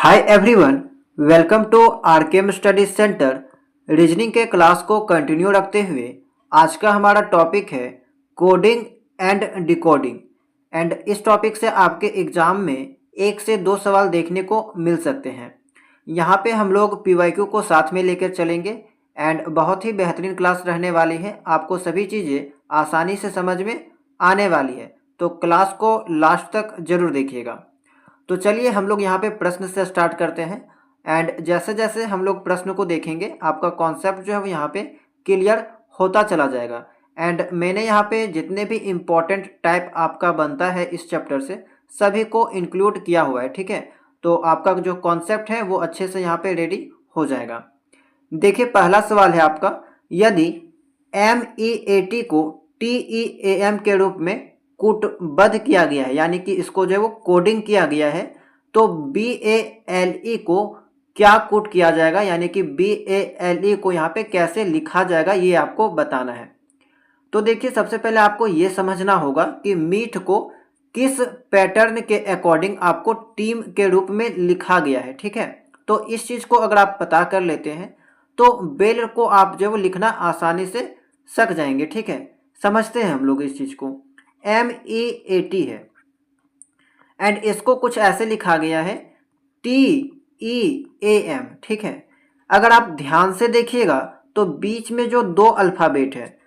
Hi everyone, welcome to RKM study centre. Reasoning के class को continue रखते हुए आज का हमारा टॉपिक है कोडिंग एंड डिकोडिंग। एंड इस टॉपिक से आपके एग्जाम में 1 से 2 सवाल देखने को मिल सकते हैं। यहाँ पे हम लोग पीवाईक्यू को साथ में लेकर चलेंगे एंड बहुत ही बेहतरीन क्लास रहने वाली है। आपको सभी चीज़ें आसानी से समझ में आने वाली है, तो क्लास को लास्ट तक जरूर देखिएगा। तो चलिए हम लोग यहाँ पे प्रश्न से स्टार्ट करते हैं एंड जैसे जैसे हम लोग प्रश्न को देखेंगे आपका कॉन्सेप्ट जो है वो यहाँ पे क्लियर होता चला जाएगा। एंड मैंने यहाँ पे जितने भी इम्पोर्टेंट टाइप आपका बनता है इस चैप्टर से सभी को इंक्लूड किया हुआ है, ठीक है। तो आपका जो कॉन्सेप्ट है वो अच्छे से यहाँ पे रेडी हो जाएगा। देखिए पहला सवाल है आपका, यदि MEAT को TEAM के रूप में कूटबद्ध किया गया है, यानी कि इसको जो है वो कोडिंग किया गया है, तो BALE को क्या कूट किया जाएगा, यानी कि BALE को यहाँ पे कैसे लिखा जाएगा ये आपको बताना है। तो देखिए सबसे पहले आपको ये समझना होगा कि मीट को किस पैटर्न के अकॉर्डिंग आपको टीम के रूप में लिखा गया है, ठीक है। तो इस चीज़ को अगर आप पता कर लेते हैं तो बेल को आप जो लिखना आसानी से सीख जाएंगे, ठीक है। समझते हैं हम लोग इस चीज़ को। MEAT है एंड इसको कुछ ऐसे लिखा गया है TEAM, ठीक है। अगर आप ध्यान से देखिएगा तो बीच में जो 2 अल्फ़ाबेट है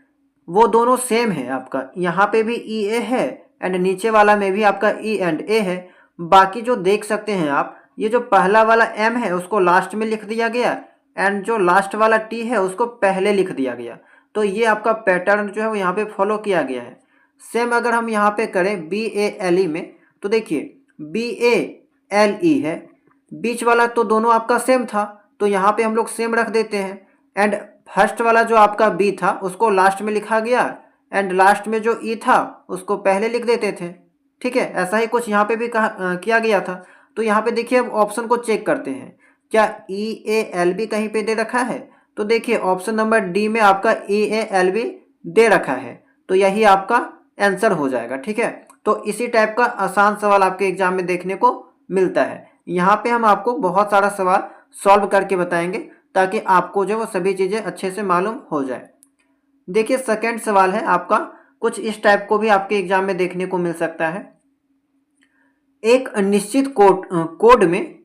वो दोनों सेम है। आपका यहाँ पे भी EA है एंड नीचे वाला में भी आपका E एंड A है। बाकी जो देख सकते हैं आप, ये जो पहला वाला M है उसको लास्ट में लिख दिया गया एंड जो लास्ट वाला T है उसको पहले लिख दिया गया। तो ये आपका पैटर्न जो है वो यहाँ पे फॉलो किया गया है। सेम अगर हम यहाँ पे करें BALE में, तो देखिए BALE है, बीच वाला तो दोनों आपका सेम था तो यहाँ पे हम लोग सेम रख देते हैं एंड फर्स्ट वाला जो आपका B था उसको लास्ट में लिखा गया एंड लास्ट में जो E था उसको पहले लिख देते थे, ठीक है। ऐसा ही कुछ यहाँ पे भी किया गया था। तो यहाँ पे देखिए अब ऑप्शन को चेक करते हैं, क्या EALB कहीं पे दे रखा है? तो देखिए ऑप्शन नंबर डी में आपका EALB दे रखा है, तो यही आपका आंसर हो जाएगा, ठीक है। तो इसी टाइप का आसान सवाल आपके एग्जाम में देखने को मिलता है। यहाँ पे हम आपको बहुत सारा सवाल सॉल्व करके बताएंगे ताकि आपको जो वो सभी चीज़ें अच्छे से मालूम हो जाए। देखिए सेकंड सवाल है आपका, कुछ इस टाइप को भी आपके एग्जाम में देखने को मिल सकता है। एक निश्चित कोड में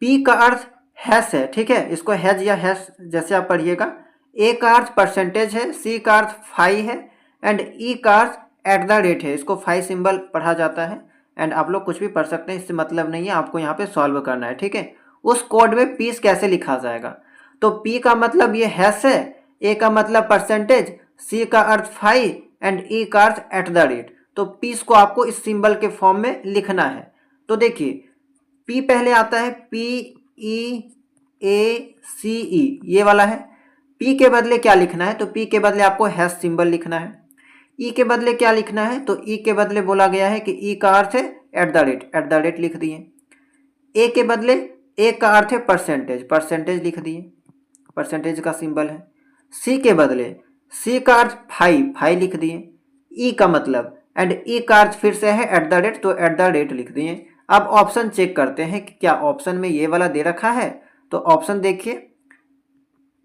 P का अर्थ हैश है, ठीक है। इसको हैज या हैश जैसे आप पढ़िएगा। A का अर्थ परसेंटेज है, C का अर्थ फाई है एंड E का अर्थ @ है। इसको फाई सिंबल पढ़ा जाता है एंड आप लोग कुछ भी पढ़ सकते हैं, इससे मतलब नहीं है, आपको यहाँ पे सॉल्व करना है, ठीक है। उस कोड में पीस कैसे लिखा जाएगा? तो P का मतलब ये हैश है, A का मतलब परसेंटेज, C का अर्थ फाई एंड E का अर्थ @ तो पीस को आपको इस सिंबल के फॉर्म में लिखना है। तो देखिए P पहले आता है, PEACE ये वाला है। P के बदले क्या लिखना है? तो P के बदले आपको हैश सिंबल लिखना है। E के बदले क्या लिखना है? तो E के बदले बोला गया है कि E का अर्थ है @ लिख दिए। A के बदले A का अर्थ है परसेंटेज लिख दिए, परसेंटेज का सिंबल है। C के बदले C का अर्थ फाई लिख दिए। E का मतलब एंड E का अर्थ फिर से है @ तो @ लिख दिए। अब ऑप्शन चेक करते हैं कि क्या ऑप्शन में ये वाला दे रखा है। तो ऑप्शन देखिए,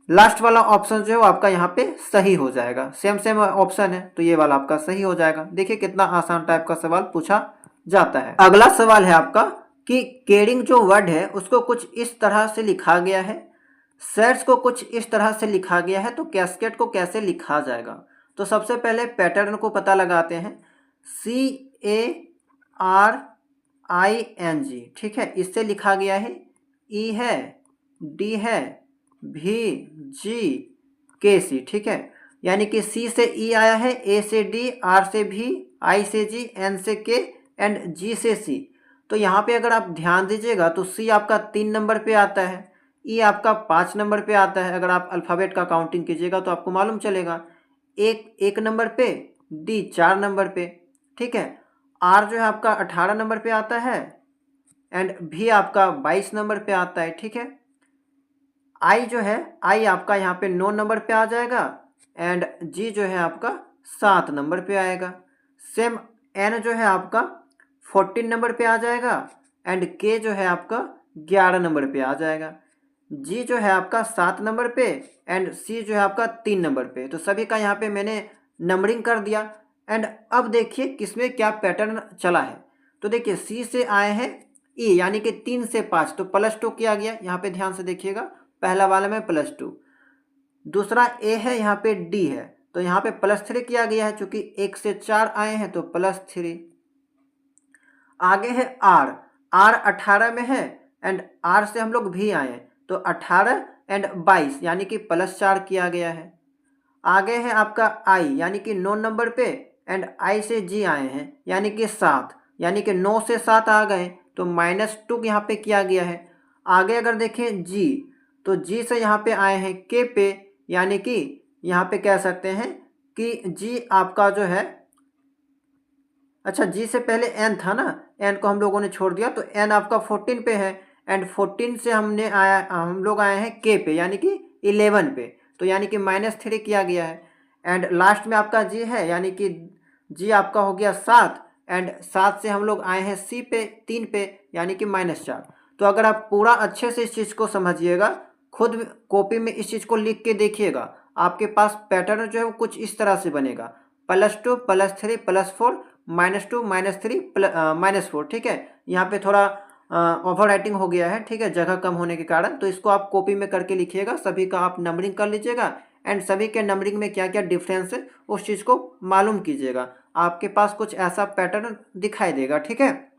लास्ट वाला ऑप्शन जो है आपका यहाँ पे सही हो जाएगा। सेम ऑप्शन है तो ये वाला आपका सही हो जाएगा। देखिए कितना आसान टाइप का सवाल पूछा जाता है। अगला सवाल है आपका कि केयरिंग जो वर्ड है उसको कुछ इस तरह से लिखा गया है, शेयर्स को कुछ इस तरह से लिखा गया है, तो कैस्केड को कैसे लिखा जाएगा? तो सबसे पहले पैटर्न को पता लगाते हैं। CARING, ठीक है, इससे लिखा गया है। E है, D है, VGKC, ठीक है। यानी कि C से E आया है, A से D, R से V, I से G, N से K एंड G से C। तो यहाँ पे अगर आप ध्यान दीजिएगा तो C आपका 3 नंबर पे आता है, E आपका 5 नंबर पे आता है। अगर आप अल्फ़ाबेट का काउंटिंग कीजिएगा तो आपको मालूम चलेगा। एक नंबर पे, D 4 नंबर पे, ठीक है। R जो है आपका 18 नंबर पे आता है एंड V आपका 22 नंबर पे आता है, ठीक है। I जो है, I आपका यहाँ पे 9 नंबर पे आ जाएगा एंड G जो है आपका 7 नंबर पे आएगा। सेम N जो है आपका 14 नंबर पे आ जाएगा एंड के जो है आपका 11 नंबर पे आ जाएगा। जी जो है आपका 7 नंबर पे एंड सी जो है आपका 3 नंबर पे। तो सभी का यहाँ पे मैंने नंबरिंग कर दिया। एंड अब देखिए किसमें क्या पैटर्न चला है। तो देखिए सी से आए हैं ई यानी कि 3 से 5 तो +2 किया गया। यहाँ पे ध्यान से देखिएगा, पहला वाला में +2। दूसरा ए है, यहाँ पे डी है तो यहाँ पे +3 किया गया है, चूंकि 1 से 4 आए हैं तो +3। आगे है आर, आर 18 में है एंड आर से हम लोग भी आए हैं तो 18 एंड 22 यानी कि +4 किया गया है। आगे है आपका आई यानी कि 9 नंबर पे एंड आई से जी आए हैं यानी कि 7, यानी कि 9 से 7 आ गए तो -2 यहाँ पे किया गया है। आगे अगर देखें जी, तो जी से यहाँ पे आए हैं के पे, यानी कि यहाँ पे कह सकते हैं कि जी आपका जो है, अच्छा जी से पहले एन था ना, एन को हम लोगों ने छोड़ दिया तो एन आपका 14 पे है एंड 14 से हम लोग आए हैं के पे यानी कि 11 पे, तो यानी कि -3 किया गया है। एंड लास्ट में आपका जी है यानी कि जी आपका हो गया 7 एंड 7 से हम लोग आए हैं सी पे 3 पे यानी कि -4। तो अगर आप पूरा अच्छे से इस चीज़ को समझिएगा, खुद कॉपी में इस चीज़ को लिख के देखिएगा, आपके पास पैटर्न जो है वो कुछ इस तरह से बनेगा, +2 +3 +4 -2 -3 -4। ठीक है, यहाँ पे थोड़ा ओवर राइटिंग हो गया है, ठीक है, जगह कम होने के कारण। तो इसको आप कॉपी में करके लिखिएगा, सभी का आप नंबरिंग कर लीजिएगा एंड सभी के नंबरिंग में क्या क्या डिफरेंस है उस चीज़ को मालूम कीजिएगा। आपके पास कुछ ऐसा पैटर्न दिखाई देगा। ठीक है,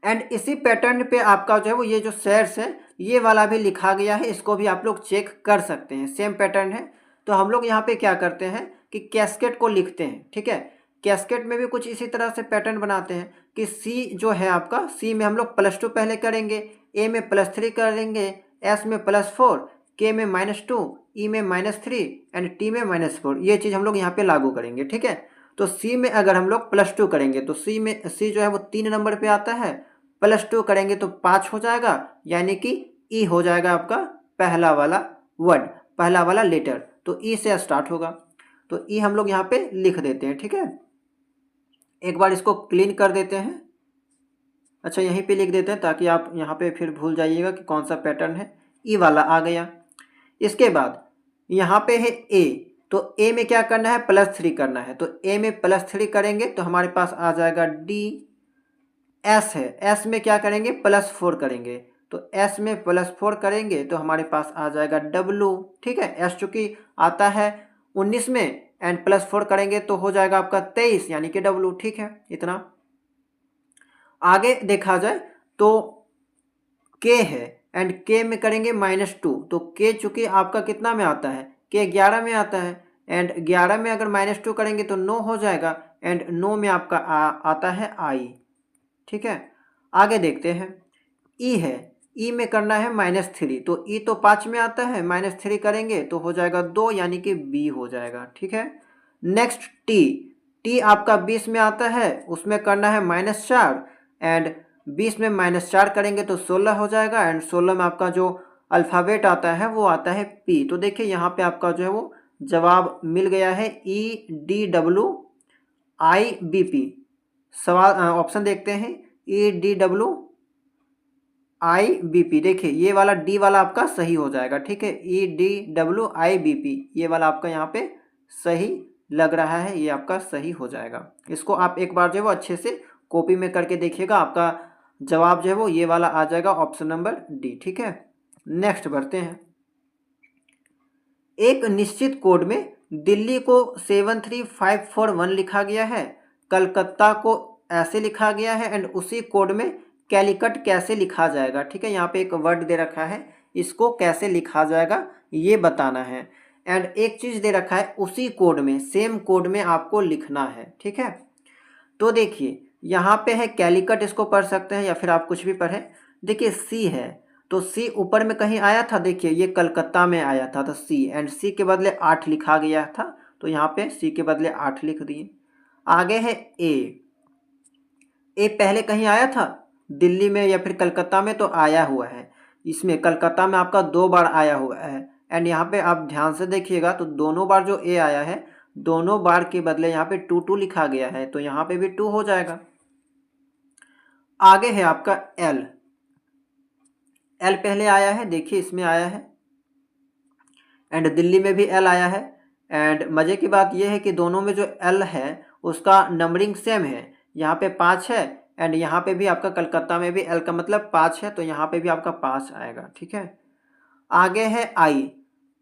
एंड इसी पैटर्न पे आपका जो है वो ये जो शेयर्स है ये वाला भी लिखा गया है, इसको भी आप लोग चेक कर सकते हैं, सेम पैटर्न है। तो हम लोग यहाँ पे क्या करते हैं कि कैस्केट को लिखते हैं। ठीक है, कैस्केट में भी कुछ इसी तरह से पैटर्न बनाते हैं कि सी जो है आपका, सी में हम लोग +2 पहले करेंगे, ए में +3 करेंगे, एस में +4, के में -2, ई में -3 एंड टी में -4। ये चीज़ हम लोग यहाँ पे लागू करेंगे। ठीक है, तो सी में अगर हम लोग +2 करेंगे तो सी जो है वो 3 नंबर पे आता है, +2 करेंगे तो 5 हो जाएगा यानी कि ई हो जाएगा आपका पहला वाला वर्ड, पहला वाला लेटर, तो ई से स्टार्ट होगा। तो ई हम लोग यहाँ पे लिख देते हैं। ठीक है, एक बार इसको क्लीन कर देते हैं। अच्छा यहीं पे लिख देते हैं ताकि आप यहाँ पे फिर भूल जाइएगा कि कौन सा पैटर्न है। ई वाला आ गया। इसके बाद यहाँ पे है ए, तो ए में क्या करना है, +3 करना है, तो ए में +3 करेंगे तो हमारे पास आ जाएगा डी। एस है, एस में क्या करेंगे, +4 करेंगे, तो एस में +4 करेंगे तो हमारे पास आ जाएगा डब्लू। ठीक है, एस चूंकि आता है 19 में एंड +4 करेंगे तो हो जाएगा आपका 23 यानी कि डब्लू। ठीक है, इतना। आगे देखा जाए तो के है एंड के में करेंगे -2, तो के चूंकि आपका कितना में आता है, के 11 में आता है एंड 11 में अगर -2 करेंगे तो 9 हो जाएगा एंड 9 में आपका आता है आई। ठीक है, आगे देखते हैं। ई है, ई में करना है -3, तो ई तो 5 में आता है, -3 करेंगे तो हो जाएगा 2 यानी कि बी हो जाएगा। ठीक है, नेक्स्ट टी, टी आपका 20 में आता है, उसमें करना है -4 एंड 20 में -4 करेंगे तो 16 हो जाएगा एंड 16 में आपका जो अल्फ़ाबेट आता है वो आता है पी। तो देखिए यहाँ पे आपका जो है वो जवाब मिल गया है EDWIBP। सवाल ऑप्शन देखते हैं, EDWIBP, देखिए ये वाला डी वाला आपका सही हो जाएगा। ठीक है, EDWIBP ये वाला आपका यहाँ पे सही लग रहा है, ये आपका सही हो जाएगा। इसको आप एक बार जो है वो अच्छे से कॉपी में करके देखिएगा, आपका जवाब जो है वो ये वाला आ जाएगा, ऑप्शन नंबर डी। ठीक है, नेक्स्ट बढ़ते हैं। एक निश्चित कोड में दिल्ली को 73541 लिखा गया है, कलकत्ता को ऐसे लिखा गया है एंड उसी कोड में कैलिकट कैसे लिखा जाएगा। ठीक है, यहाँ पे एक वर्ड दे रखा है, इसको कैसे लिखा जाएगा ये बताना है एंड एक चीज़ दे रखा है, उसी कोड में, सेम कोड में आपको लिखना है। ठीक है, तो देखिए यहाँ पे है कैलिकट, इसको पढ़ सकते हैं या फिर आप कुछ भी पढ़ें। देखिए सी है, तो सी ऊपर में कहीं आया था, देखिए ये कलकत्ता में आया था तो सी एंड सी के बदले 8 लिखा गया था, तो यहाँ पे सी के बदले 8 लिख दिए। आगे है ए, ए पहले कहीं आया था दिल्ली में या फिर कलकत्ता में, तो आया हुआ है, इसमें कलकत्ता में आपका 2 बार आया हुआ है एंड यहाँ पे आप ध्यान से देखिएगा तो दोनों बार जो ए आया है, दोनों बार के बदले यहाँ पे 2 2 लिखा गया है, तो यहाँ पे भी 2 हो जाएगा। आगे है आपका एल। एल पहले आया है, देखिए इसमें आया है, एंड दिल्ली में भी एल आया है। एंड मज़े की बात यह है कि दोनों में जो एल है उसका नंबरिंग सेम है। यहाँ पे 5 है, एंड यहाँ पे भी आपका कलकत्ता में भी एल का मतलब 5 है, तो यहाँ पे भी आपका 5 आएगा। ठीक है, आगे है आई।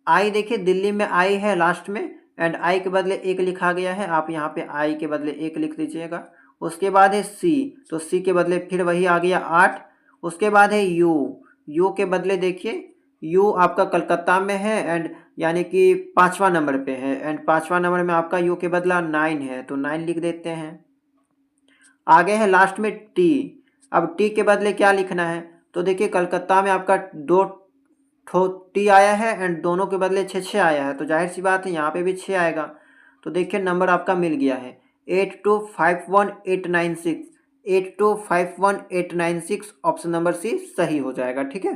आई देखिए दिल्ली में आई है लास्ट में, एंड आई के बदले एक लिखा गया है, आप यहाँ पे आई के बदले एक लिख दीजिएगा। उसके बाद है सी, तो सी के बदले फिर वही आ गया 8। उसके बाद है यू। यू के बदले देखिए यू आपका कलकत्ता में है, एंड यानी कि 5वां नंबर पे है, एंड 5वां नंबर में आपका यू के बदला 9 है, तो 9 लिख देते हैं। आगे है लास्ट में टी। अब टी के बदले क्या लिखना है, तो देखिए कलकत्ता में आपका 2 ठो टी आया है, एंड दोनों के बदले 6 आया है, तो जाहिर सी बात है यहाँ पे भी 6 आएगा। तो देखिए नंबर आपका मिल गया है 8251,896। 8251,896 ऑप्शन नंबर सी सही हो जाएगा। ठीक है,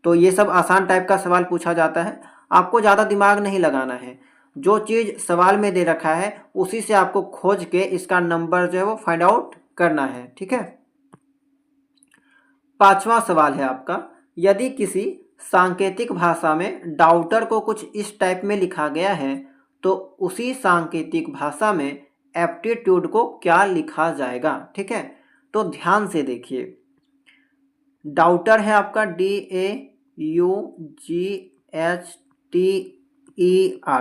तो ये सब आसान टाइप का सवाल पूछा जाता है, आपको ज़्यादा दिमाग नहीं लगाना है। जो चीज़ सवाल में दे रखा है उसी से आपको खोज के इसका नंबर जो है वो फाइंड आउट करना है। ठीक है, 5वां सवाल है आपका, यदि किसी सांकेतिक भाषा में डाउटर को कुछ इस टाइप में लिखा गया है तो उसी सांकेतिक भाषा में एप्टीट्यूड को क्या लिखा जाएगा। ठीक है, तो ध्यान से देखिए, डाउटर है आपका DAUGHTER,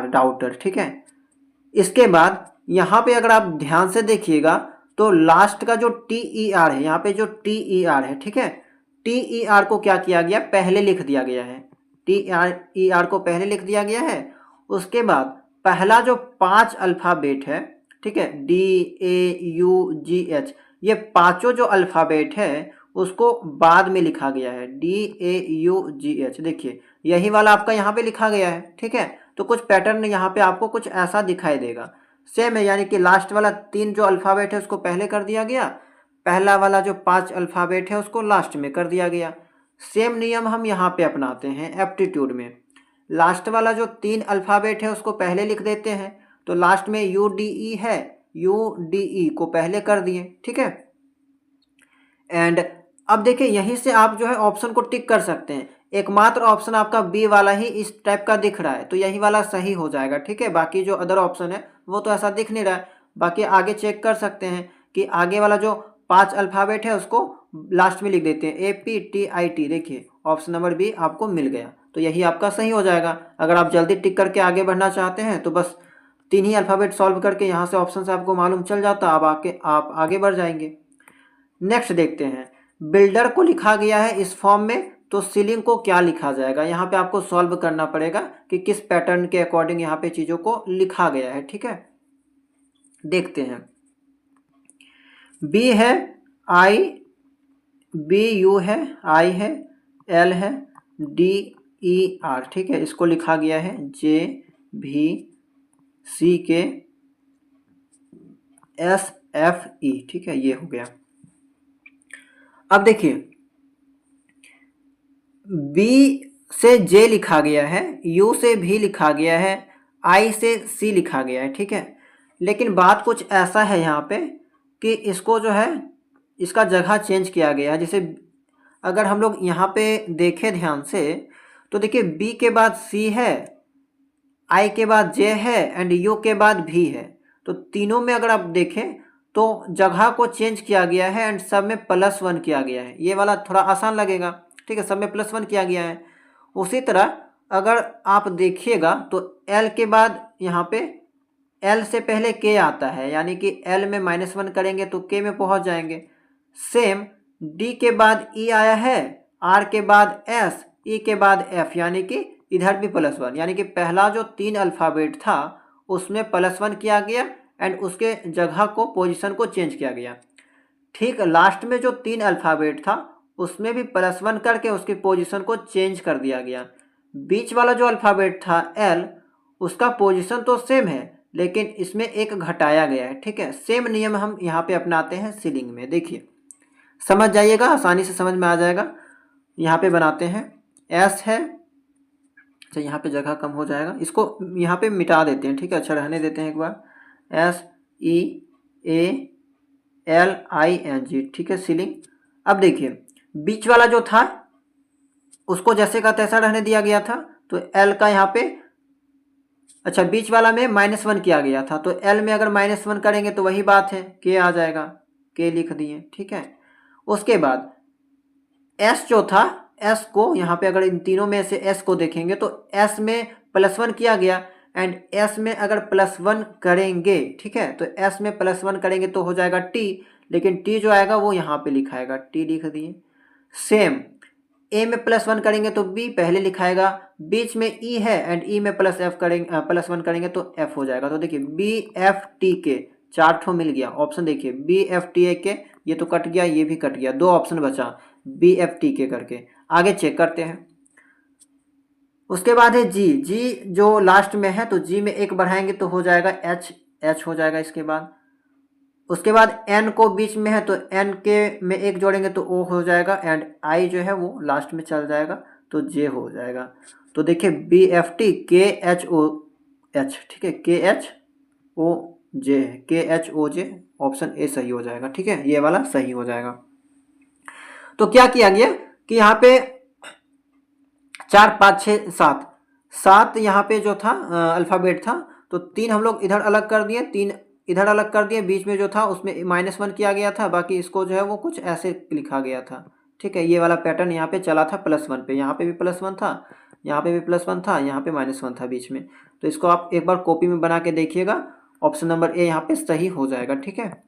डाउटर। ठीक है, इसके बाद यहाँ पे अगर आप ध्यान से देखिएगा तो लास्ट का जो TER है, यहाँ पे जो TER है, ठीक है, TER को क्या किया गया, पहले लिख दिया गया है। TER को पहले लिख दिया गया है। उसके बाद पहला जो 5 अल्फ़ाबेट है, ठीक है, DAUGH, ये पांचों जो अल्फ़ाबेट है उसको बाद में लिखा गया है। DAUGH, देखिए यही वाला आपका यहाँ पे लिखा गया है। ठीक है, तो कुछ पैटर्न यहाँ पे आपको कुछ ऐसा दिखाई देगा, सेम है, यानी कि लास्ट वाला 3 जो अल्फ़ाबेट है उसको पहले कर दिया गया, पहला वाला जो 5 अल्फ़ाबेट है उसको लास्ट में कर दिया गया। सेम नियम हम यहाँ पे अपनाते हैं एप्टीट्यूड में। लास्ट वाला जो 3 अल्फ़ाबेट है उसको पहले लिख देते हैं, तो लास्ट में UDE है, UDE को पहले कर दिए। ठीक है, एंड अब देखिए यहीं से आप जो है ऑप्शन को टिक कर सकते हैं। एकमात्र ऑप्शन आपका बी वाला ही इस टाइप का दिख रहा है, तो यही वाला सही हो जाएगा। ठीक है, बाकी जो अदर ऑप्शन है वो तो ऐसा दिख नहीं रहा है। बाकी आगे चेक कर सकते हैं कि आगे वाला जो 5 अल्फ़ाबेट है उसको लास्ट में लिख देते हैं, APTIT। देखिए ऑप्शन नंबर बी आपको मिल गया, तो यही आपका सही हो जाएगा। अगर आप जल्दी टिक करके आगे बढ़ना चाहते हैं तो बस 3 ही अल्फ़ाबेट सॉल्व करके यहाँ से ऑप्शन से आपको मालूम चल जाता, अब आप आगे बढ़ जाएंगे। नेक्स्ट देखते हैं, बिल्डर को लिखा गया है इस फॉर्म में, तो सीलिंग को क्या लिखा जाएगा। यहाँ पे आपको सॉल्व करना पड़ेगा कि किस पैटर्न के अकॉर्डिंग यहाँ पे चीज़ों को लिखा गया है। ठीक है, देखते हैं, बी है, BU है, I है, L है, DER। ठीक है, इसको लिखा गया है JVCKSFE। ठीक है, ये हो गया। अब देखिए बी से जे लिखा गया है, यू से भी लिखा गया है, आई से सी लिखा गया है। ठीक है, लेकिन बात कुछ ऐसा है यहाँ पे कि इसको जो है इसका जगह चेंज किया गया है। जैसे अगर हम लोग यहाँ पे देखें ध्यान से तो देखिए बी के बाद सी है, आई के बाद जे है, एंड यू के बाद भी है, तो तीनों में अगर आप देखें तो जगह को चेंज किया गया है, एंड सब में +1 किया गया है। ये वाला थोड़ा आसान लगेगा। ठीक है, सब में +1 किया गया है। उसी तरह अगर आप देखिएगा तो एल के बाद यहाँ पे एल से पहले के आता है, यानी कि एल में -1 करेंगे तो के में पहुँच जाएंगे। सेम डी के बाद ई आया है, आर के बाद एस, ई के बाद एफ, यानी कि इधर भी +1, यानी कि पहला जो 3 अल्फ़ाबेट था उसमें +1 किया गया, एंड उसके जगह को पोजीशन को चेंज किया गया। ठीक लास्ट में जो 3 अल्फ़ाबेट था उसमें भी +1 करके उसकी पोजीशन को चेंज कर दिया गया। बीच वाला जो अल्फ़ाबेट था एल, उसका पोजीशन तो सेम है लेकिन इसमें एक घटाया गया है। ठीक है, सेम नियम हम यहाँ पे अपनाते हैं सीलिंग में। देखिए समझ जाइएगा, आसानी से समझ में आ जाएगा। यहाँ पे बनाते हैं, एस है, अच्छा यहाँ पे जगह कम हो जाएगा, इसको यहाँ पे मिटा देते हैं। ठीक है, अच्छा रहने देते हैं एक बार, SEAL LING, ठीक है, सीलिंग। अब देखिए बीच वाला जो था उसको जैसे का तैसा रहने दिया गया था, तो L का यहाँ पे, अच्छा बीच वाला में -1 किया गया था, तो L में अगर -1 करेंगे तो वही बात है, K आ जाएगा, K लिख दिए, ठीक है। उसके बाद S जो था, S को यहाँ पे अगर इन तीनों में से S को देखेंगे तो S में +1 किया गया, एंड S में अगर +1 करेंगे, ठीक है, तो S में +1 करेंगे तो हो जाएगा T, लेकिन T जो आएगा वो यहाँ पे लिखाएगा, T लिख दिए। सेम A में +1 करेंगे तो B पहले लिखाएगा, बीच में E है एंड E में +1 करेंगे तो F हो जाएगा। तो देखिए BFTK 4 ठो मिल गया ऑप्शन, देखिए BFTK, ये तो कट गया, ये भी कट गया, 2 ऑप्शन बचा BFTK करके। आगे चेक करते हैं। उसके बाद है जी जो लास्ट में है, तो जी में 1 बढ़ाएंगे तो हो जाएगा H हो जाएगा इसके बाद। उसके बाद N को बीच में है तो N के में 1 जोड़ेंगे तो O हो जाएगा, एंड I जो है वो लास्ट में चल जाएगा तो J हो जाएगा। तो देखिए BFTKHOH, ठीक है, KHOJ, KHOJ, ऑप्शन ए सही हो जाएगा, ठीक है, ये वाला सही हो जाएगा। तो क्या किया गया कि यहाँ पे 4 5 6 7 यहाँ पे जो था अल्फ़ाबेट था, तो 3 हम लोग इधर अलग कर दिए, 3 इधर अलग कर दिए, बीच में जो था उसमें -1 किया गया था, बाकी इसको जो है वो कुछ ऐसे लिखा गया था, ठीक है। ये वाला पैटर्न यहाँ पे चला था +1 पे, यहाँ पे भी +1 था, यहाँ पे भी +1 था, यहाँ पे -1 था बीच में। तो इसको आप एक बार कॉपी में बना के देखिएगा, ऑप्शन नंबर ए यहाँ पे सही हो जाएगा, ठीक है।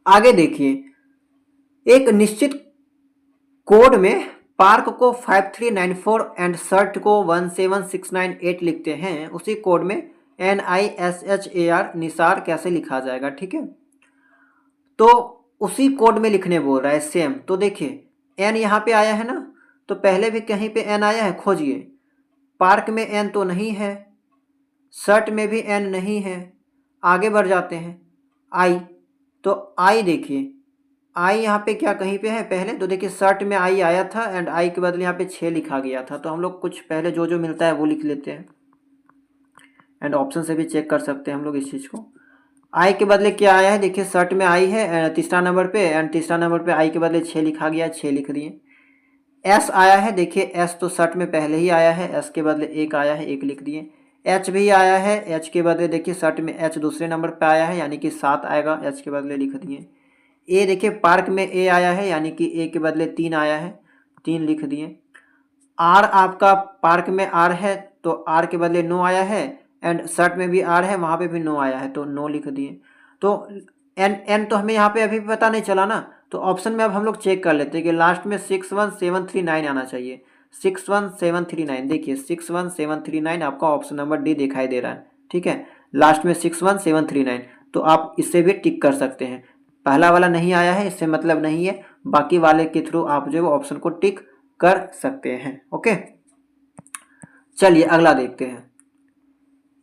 आगे देखिए, एक निश्चित कोड में पार्क को 5394 एंड शर्ट को 17698 लिखते हैं, उसी कोड में NISHAR निसार कैसे लिखा जाएगा, ठीक है। तो उसी कोड में लिखने बोल रहा है सेम। तो देखिए N यहाँ पे आया है ना, तो पहले भी कहीं पे N आया है, खोजिए। पार्क में N तो नहीं है, शर्ट में भी N नहीं है। आगे बढ़ जाते हैं, I, तो I देखिए, आई यहाँ पे क्या कहीं पे है पहले, तो देखिए शर्ट में आई आया था एंड आई के बदले यहाँ पे 6 लिखा गया था, तो हम लोग कुछ पहले जो जो मिलता है वो लिख लेते हैं, एंड ऑप्शन से भी चेक कर सकते हैं हम लोग इस चीज़ को। आई के बदले क्या आया है, देखिए शर्ट में आई है तीसरा नंबर पे, एंड तीसरा नंबर पे आई के बदले 6 लिखा गया, 6 लिख दिए। एस आया है, देखिए एस तो शर्ट में पहले ही आया है, एस के बदले 1 आया है, 1 लिख दिए। एच भी आया है, एच के बदले देखिए शर्ट में एच दूसरे नंबर पे आया है, यानी कि 7 आएगा, एच के बदले लिख दिए। ए देखिए पार्क में ए आया है, यानी कि ए के बदले 3 आया है, 3 लिख दिए। आर आपका पार्क में आर है, तो आर के बदले 9 आया है, एंड शर्ट में भी आर है, वहाँ पे भी 9 आया है, तो 9 लिख दिए। तो एन तो हमें यहाँ पे अभी भी पता नहीं चला ना, तो ऑप्शन में अब हम लोग चेक कर लेते हैं कि लास्ट में 61739 आना चाहिए, 61739। देखिए 61739 आपका ऑप्शन नंबर डी दिखाई दे रहा है, ठीक है, लास्ट में 61739, तो आप इससे भी टिक कर सकते हैं। पहला वाला नहीं आया है इससे मतलब नहीं है, बाकी वाले के थ्रू आप जो है ऑप्शन को टिक कर सकते हैं, ओके। चलिए अगला देखते हैं।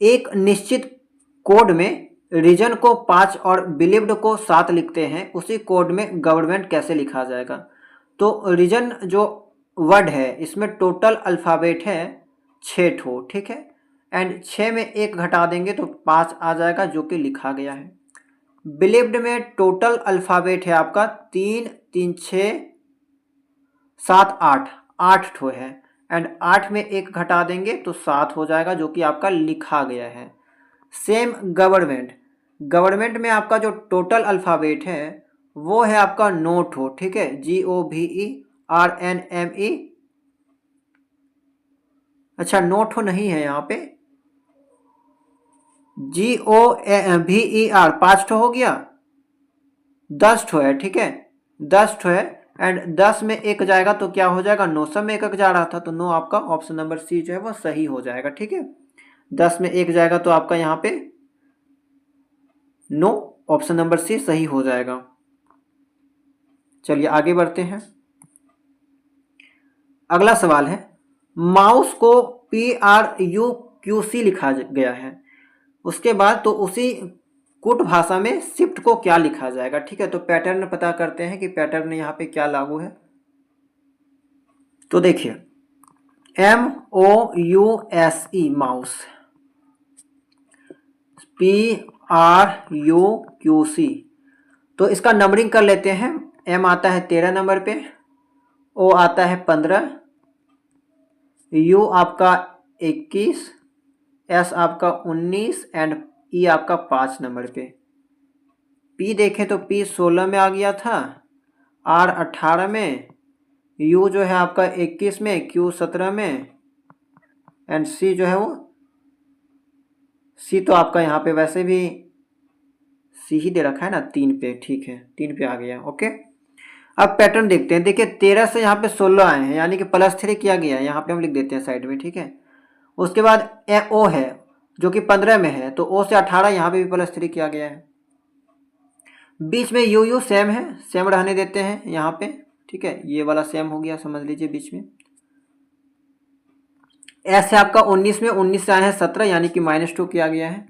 एक निश्चित कोड में रीजन को 5 और बिलीव्ड को 7 लिखते हैं, उसी कोड में गवर्नमेंट कैसे लिखा जाएगा। तो रीजन जो वर्ड है इसमें टोटल अल्फ़ाबेट है 6 ठो, ठीक है, एंड 6 में 1 घटा देंगे तो 5 आ जाएगा जो कि लिखा गया है। बिलीव्ड में टोटल अल्फ़ाबेट है आपका 3 3 6 7 8, 8 ठो है, एंड 8 में 1 घटा देंगे तो 7 हो जाएगा जो कि आपका लिखा गया है। सेम गवर्नमेंट में आपका जो टोटल अल्फ़ाबेट है वो है आपका 9 ठो, ठीक है, GOVERNME। अच्छा 9 ठो नहीं है यहाँ पे, GOVER 5 ठो हो गया, 10 ठो है, ठीक है, 10 ठो है, एंड 10 में 1 जाएगा तो क्या हो जाएगा, 9। सब में 1 जा रहा था तो 9 आपका ऑप्शन नंबर सी जो है वो सही हो जाएगा, ठीक है। 10 में 1 जाएगा तो आपका यहाँ पे 9, ऑप्शन नंबर सी सही हो जाएगा। चलिए आगे बढ़ते हैं। अगला सवाल है, माउस को PRUQC लिखा गया है, उसके बाद तो उसी कुट भाषा में शिफ्ट को क्या लिखा जाएगा, ठीक है। तो पैटर्न पता करते हैं कि पैटर्न यहाँ पे क्या लागू है। तो देखिए MOUSE माउस, RUQC। तो इसका नंबरिंग कर लेते हैं। M आता है 13 नंबर पे, O आता है 15, U आपका 21, S आपका 19 एंड E आपका 5 नंबर पे। P देखें तो P 16 में आ गया था, R 18 में, U जो है आपका 21 में, Q 17 में एंड C जो है वो C तो आपका यहाँ पे वैसे भी C ही दे रखा है ना 3 पे, ठीक है 3 पे आ गया। ओके, अब पैटर्न देखते हैं। देखिए 13 से यहाँ पे 16 आए हैं, यानी कि +3 किया गया है, यहाँ पे हम लिख देते हैं साइड में, ठीक है। उसके बाद O है जो कि 15 में है, तो O से 18 यहाँ पे भी +3 किया गया है। बीच में U सेम है, सेम रहने देते हैं यहाँ पे, ठीक है, ये वाला सेम हो गया समझ लीजिए बीच में। S है आपका 19 में, 19 से आए हैं 17, यानी कि -2 किया गया है।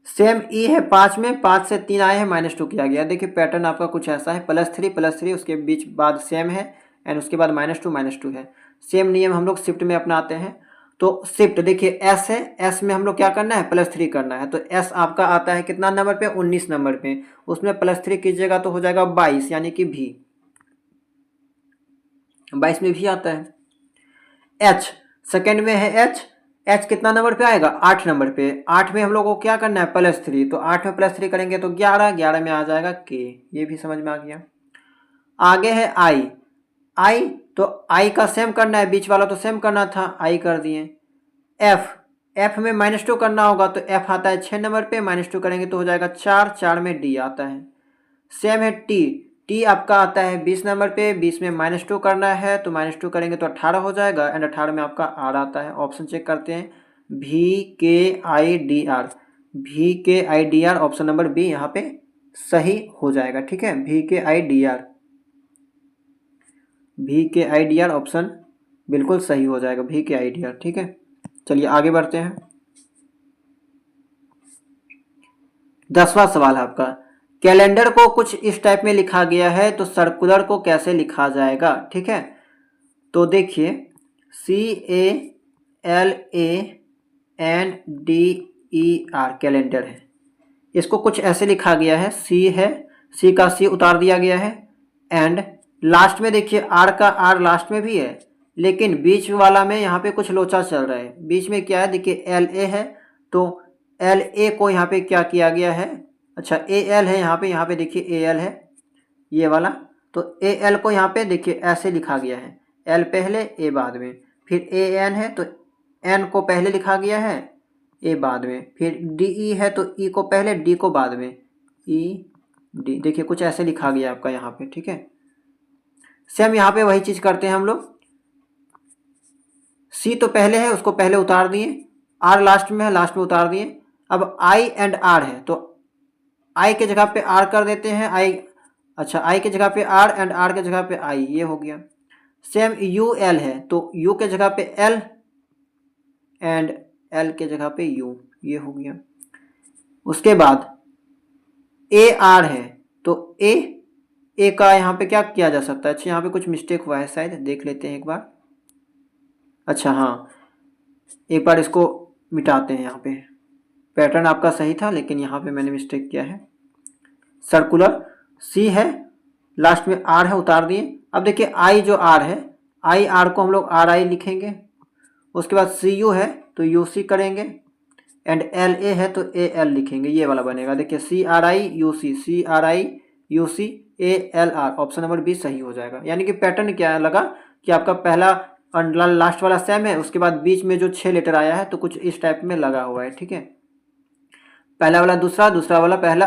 सेम E है 5 में, 5 से 3 आए हैं, -2 किया गया। देखिए पैटर्न आपका कुछ ऐसा है, +3 उसके बीच बाद सेम है एंड उसके बाद -2 है। सेम नियम हम लोग शिफ्ट में अपनाते हैं। तो शिफ्ट देखिए S है, S में हम लोग क्या करना है, +3 करना है। तो S आपका आता है कितना नंबर पे, 19 नंबर पे, उसमें +3 कीजिएगा तो हो जाएगा 22, यानी कि V 22 में V आता है। H सेकेंड में है H कितना नंबर पे आएगा, 8 नंबर पे। 8 में हम लोग को क्या करना है, +3, तो 8 में +3 करेंगे तो 11 में आ जाएगा K, ये भी समझ में आ गया। आगे है I तो I का सेम करना है, बीच वाला तो सेम करना था, I कर दिए। F में -2 करना होगा, तो F आता है 6 नंबर पे, -2 करेंगे तो हो जाएगा 4 में D आता है। सेम है T आपका आता है 20 नंबर पे, 20 में -2 करना है, तो -2 करेंगे तो 18 हो जाएगा एंड 18 में आपका R आता है। ऑप्शन चेक करते हैं, VKIDR ऑप्शन नंबर बी यहाँ पे सही हो जाएगा, ठीक है। VKIDR ऑप्शन बिल्कुल सही हो जाएगा, VKIDR, ठीक है। चलिए आगे बढ़ते हैं। 10वां सवाल है आपका, कैलेंडर को कुछ इस टाइप में लिखा गया है, तो सर्कुलर को कैसे लिखा जाएगा, ठीक है। तो देखिए CALENDER कैलेंडर है, इसको कुछ ऐसे लिखा गया है, C है, C का C उतार दिया गया है एंड लास्ट में देखिए R का R लास्ट में भी है, लेकिन बीच वाला में यहाँ पे कुछ लोचा चल रहा है। बीच में क्या है, देखिए LA है, तो LA को यहाँ पे क्या किया गया है, अच्छा AL है यहाँ पे देखिए AL है ये वाला, तो AL को यहाँ पे देखिए ऐसे लिखा गया है, L पहले A बाद में, फिर AN है तो N को पहले लिखा गया है, A बाद में, फिर DE है तो E को पहले, D को बाद में, ED देखिए कुछ ऐसे लिखा गया आपका यहाँ पे, ठीक है। सेम यहाँ पे वही चीज़ करते हैं हम लोग, C तो पहले है उसको पहले उतार दिए, R लास्ट में है लास्ट में उतार दिए। अब I एंड R है तो I के जगह पे R कर देते हैं, अच्छा I के जगह पे R एंड R के जगह पे I, ये हो गया। सेम UL है तो U के जगह पे L एंड L के जगह पे U, ये हो गया। उसके बाद AR है तो A का यहाँ पे क्या किया जा सकता है, अच्छा यहाँ पे कुछ मिस्टेक हुआ है शायद, देख लेते हैं एक बार। अच्छा हाँ, एक बार इसको मिटाते हैं, यहाँ पे पैटर्न आपका सही था लेकिन यहाँ पे मैंने मिस्टेक किया है। सर्कुलर C है, लास्ट में R है उतार दिए। अब देखिए I जो R है, R को हम लोग RI लिखेंगे। उसके बाद CU है तो UC करेंगे एंड LA है तो AL लिखेंगे, ये वाला बनेगा। देखिए CRIUC ऑप्शन नंबर बी सही हो जाएगा। यानी कि पैटर्न क्या लगा कि आपका पहला और लास्ट वाला सेम है, उसके बाद बीच में जो 6 लेटर आया है तो कुछ इस टाइप में लगा हुआ है, ठीक है। पहला वाला दूसरा, दूसरा वाला पहला,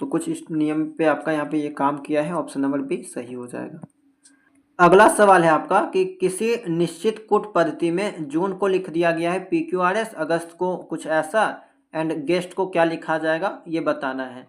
तो कुछ इस नियम पे आपका यहाँ पे ये काम किया है, ऑप्शन नंबर बी सही हो जाएगा। अगला सवाल है आपका कि किसी निश्चित कूट पद्धति में जून को लिख दिया गया है PQRS, अगस्त को कुछ ऐसा एंड गेस्ट को क्या लिखा जाएगा ये बताना है।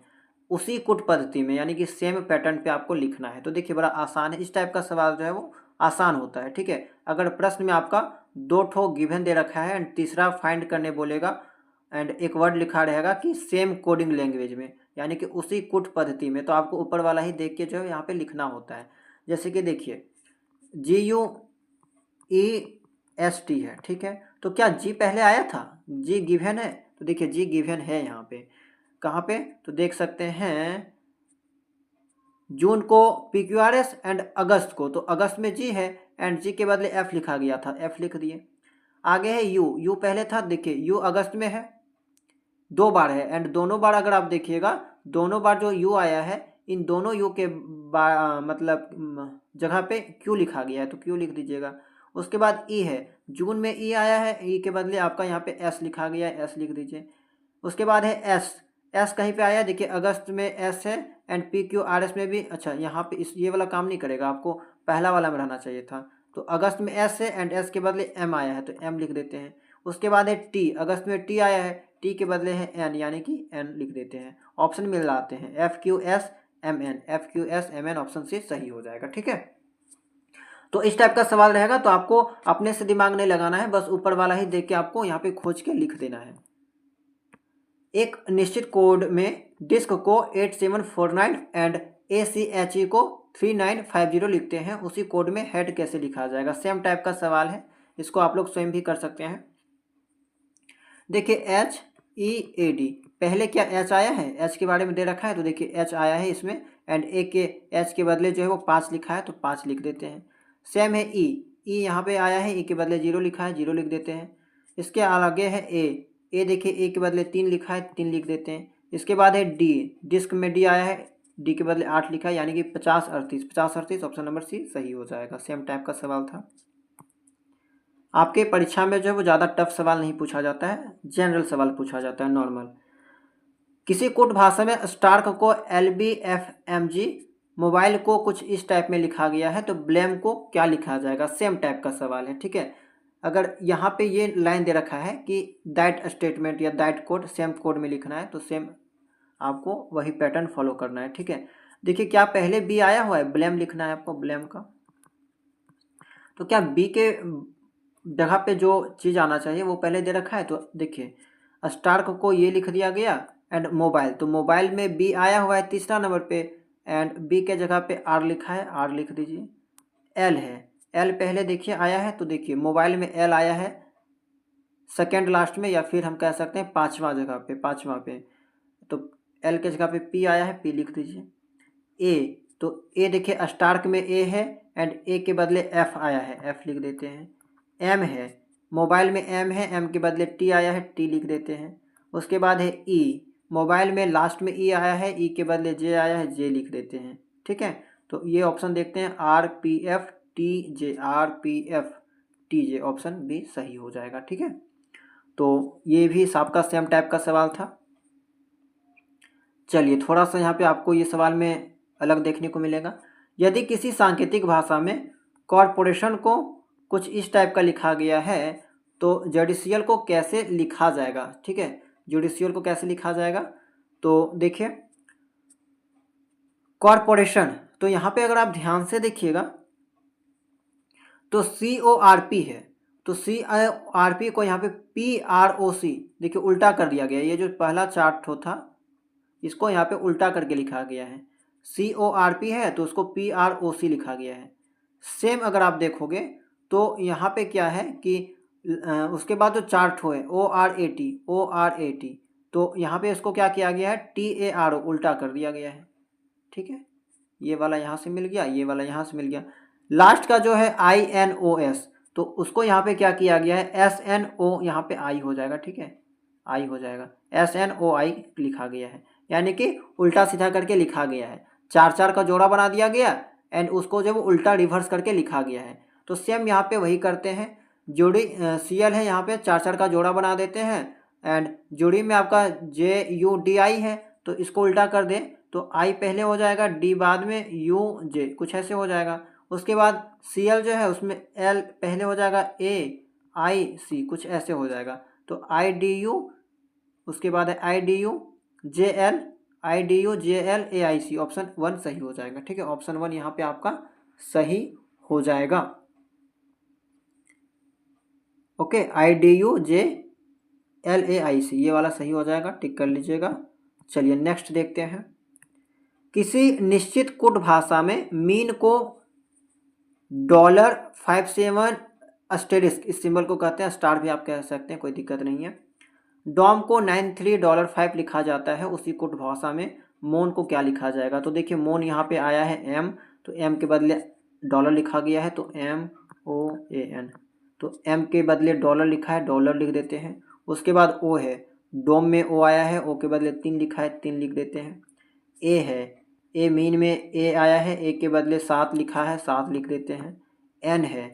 उसी कूट पद्धति में यानी कि सेम पैटर्न पे आपको लिखना है। तो देखिए बड़ा आसान है, इस टाइप का सवाल जो है वो आसान होता है, ठीक है। अगर प्रश्न में आपका 2 ठो गिवन दे रखा है एंड तीसरा फाइंड करने बोलेगा एंड एक वर्ड लिखा रहेगा कि सेम कोडिंग लैंग्वेज में, यानी कि उसी कूट पद्धति में, तो आपको ऊपर वाला ही देख के जो है यहाँ पे लिखना होता है। जैसे कि देखिए GUEST है, ठीक है, तो क्या G पहले आया था, G गिवन है, तो देखिए जी गिवन है यहाँ पे, कहाँ पे, तो देख सकते हैं जून को PQRS एंड अगस्त को, तो अगस्त में जी है एंड जी के बदले एफ लिखा गया था, एफ लिख दिए। आगे है यू, यू पहले था, देखिए यू अगस्त में है, 2 बार है एंड दोनों बार अगर आप देखिएगा, दोनों बार जो यू आया है इन दोनों यू के मतलब जगह पे क्यू लिखा गया है, तो क्यू लिख दीजिएगा। उसके बाद ई है, जून में ई आया है, ई के बदले आपका यहाँ पे एस लिखा गया है, एस लिख दीजिए। उसके बाद है एस, एस कहीं पे आया, देखिए अगस्त में एस है एंड PQRS में भी, अच्छा यहाँ पे इस ये वाला काम नहीं करेगा, आपको पहला वाला में रहना चाहिए था। तो अगस्त में एस है एंड एस के बदले एम आया है, तो एम लिख देते हैं। उसके बाद है टी, अगस्त में टी आया है, टी के बदले है एन, यानी कि एन लिख देते हैं। ऑप्शन मिल जाते हैं FQSMN, FQSMN ऑप्शन से सही हो जाएगा, ठीक है। तो इस टाइप का सवाल रहेगा, तो आपको अपने से दिमाग नहीं लगाना है, बस ऊपर वाला ही देख के आपको यहाँ पे खोज के लिख देना है। एक निश्चित कोड में डिस्क को 8749 एंड ACHE को 3950 लिखते हैं, उसी कोड में हेड कैसे लिखा जाएगा। सेम टाइप का सवाल है, इसको आप लोग स्वयं भी कर सकते हैं। देखिए HEAD, पहले क्या एच आया है, एच के बारे में दे रखा है, तो देखिए एच आया है इसमें एंड ए के एच के बदले जो है वो 5 लिखा है, तो 5 लिख देते हैं। सेम है ई, ई यहाँ पे आया है, ई के बदले 0 लिखा है, 0 लिख देते हैं। इसके आगे है ए देखिए ए के बदले 3 लिखा है, 3 लिख देते हैं। इसके बाद है डी, डिस्क में डी आया है, डी के बदले 8 लिखा है, यानी कि 50 38, 50 38 ऑप्शन नंबर सी सही हो जाएगा। सेम टाइप का सवाल था। आपके परीक्षा में जो है वो ज़्यादा टफ सवाल नहीं पूछा जाता है, जनरल सवाल पूछा जाता है, नॉर्मल। किसी कोड भाषा में स्टार्क को LBFMG, मोबाइल को कुछ इस टाइप में लिखा गया है, तो ब्लेम को क्या लिखा जाएगा। सेम टाइप का सवाल है, ठीक है। अगर यहाँ पे ये लाइन दे रखा है कि दैट स्टेटमेंट या दैट कोड सेम कोड में लिखना है, तो सेम आपको वही पैटर्न फॉलो करना है, ठीक है। देखिए क्या पहले बी आया हुआ है, ब्लेम लिखना है आपको, ब्लेम का। तो क्या बी के जगह पे जो चीज़ आना चाहिए वो पहले दे रखा है, तो देखिए स्टार्क को ये लिख दिया गया एंड मोबाइल, तो मोबाइल में बी आया हुआ है तीसरा नंबर पे एंड बी के जगह पे आर लिखा है, आर लिख दीजिए। एल है, एल पहले देखिए आया है, तो देखिए मोबाइल में एल आया है सेकेंड लास्ट में, या फिर हम कह सकते हैं पाँचवा जगह पे, पाँचवा पे, तो एल के जगह पे पी आया है, पी लिख दीजिए। ए, तो ए देखिए स्टार्क में ए है एंड ए के बदले एफ आया है, एफ लिख देते हैं। एम है, मोबाइल में एम है, एम के बदले टी आया है, टी लिख देते हैं। उसके बाद है ई, मोबाइल में लास्ट में ई आया है, ई के बदले जे आया है, जे लिख देते हैं, ठीक है। तो ये ऑप्शन देखते हैं RPFTJ, RPFTJ ऑप्शन भी सही हो जाएगा, ठीक है। तो ये भी आपका सेम टाइप का सवाल था। चलिए थोड़ा सा यहाँ पे आपको ये सवाल में अलग देखने को मिलेगा। यदि किसी सांकेतिक भाषा में कॉरपोरेशन को कुछ इस टाइप का लिखा गया है, तो जुडिशियल को कैसे लिखा जाएगा, ठीक है। जुडिशियल को कैसे लिखा जाएगा, तो देखिए कॉरपोरेशन, तो यहाँ पे अगर आप ध्यान से देखिएगा तो CORP है, तो CORP को यहाँ पे PROC, देखिए उल्टा कर दिया गया, ये जो पहला चार्ट था इसको यहाँ पे उल्टा करके लिखा गया है। CORP है तो उसको PROC लिखा गया है। सेम अगर आप देखोगे तो यहाँ पे क्या है कि उसके बाद जो चार्ट हो है ORAT, तो यहाँ पे इसको क्या किया गया है, TARO उल्टा कर दिया गया है, ठीक है। ये वाला यहाँ से मिल गया, ये वाला यहाँ से मिल गया। लास्ट का जो है INOS, तो उसको यहाँ पे क्या किया गया है, SNO, यहाँ पे आई हो जाएगा, ठीक है, आई हो जाएगा, SNOI लिखा गया है, यानी कि उल्टा सीधा करके लिखा गया है। 4 का जोड़ा बना दिया गया एंड उसको जो उल्टा रिवर्स करके लिखा गया है। तो सेम यहाँ पे वही करते हैं, जोड़ी CL है, यहाँ पे 4 का जोड़ा बना देते हैं एंड जोड़ी में आपका JUDI है, तो इसको उल्टा कर दें तो I पहले हो जाएगा, D बाद में, UJ कुछ ऐसे हो जाएगा। उसके बाद CL जो है उसमें L पहले हो जाएगा, AIC कुछ ऐसे हो जाएगा। तो IDU, उसके बाद है IDUJL ऑप्शन 1 सही हो जाएगा, ठीक है। ऑप्शन 1 यहाँ पे आपका सही हो जाएगा, ओके। IDUJLAIC ये वाला सही हो जाएगा, टिक कर लीजिएगा। चलिए नेक्स्ट देखते हैं। किसी निश्चित कोड भाषा में मीन को $57 asterisk, इस सिंबल को कहते हैं, स्टार भी आप कह सकते हैं, कोई दिक्कत नहीं है। डॉम को $93.5 लिखा जाता है उसी कुट भाषा में। मोन को क्या लिखा जाएगा? तो देखिए मोन यहाँ पे आया है एम, तो एम के बदले डॉलर लिखा गया है, तो MOAN, तो एम के बदले डॉलर लिखा है, डॉलर लिख देते हैं। उसके बाद ओ है, डोम में ओ आया है, ओ के बदले 3 लिखा है, 3 लिख देते हैं। ए है, ए मीन में ए आया है, ए के बदले 7 लिखा है, 7 लिख देते हैं। एन है,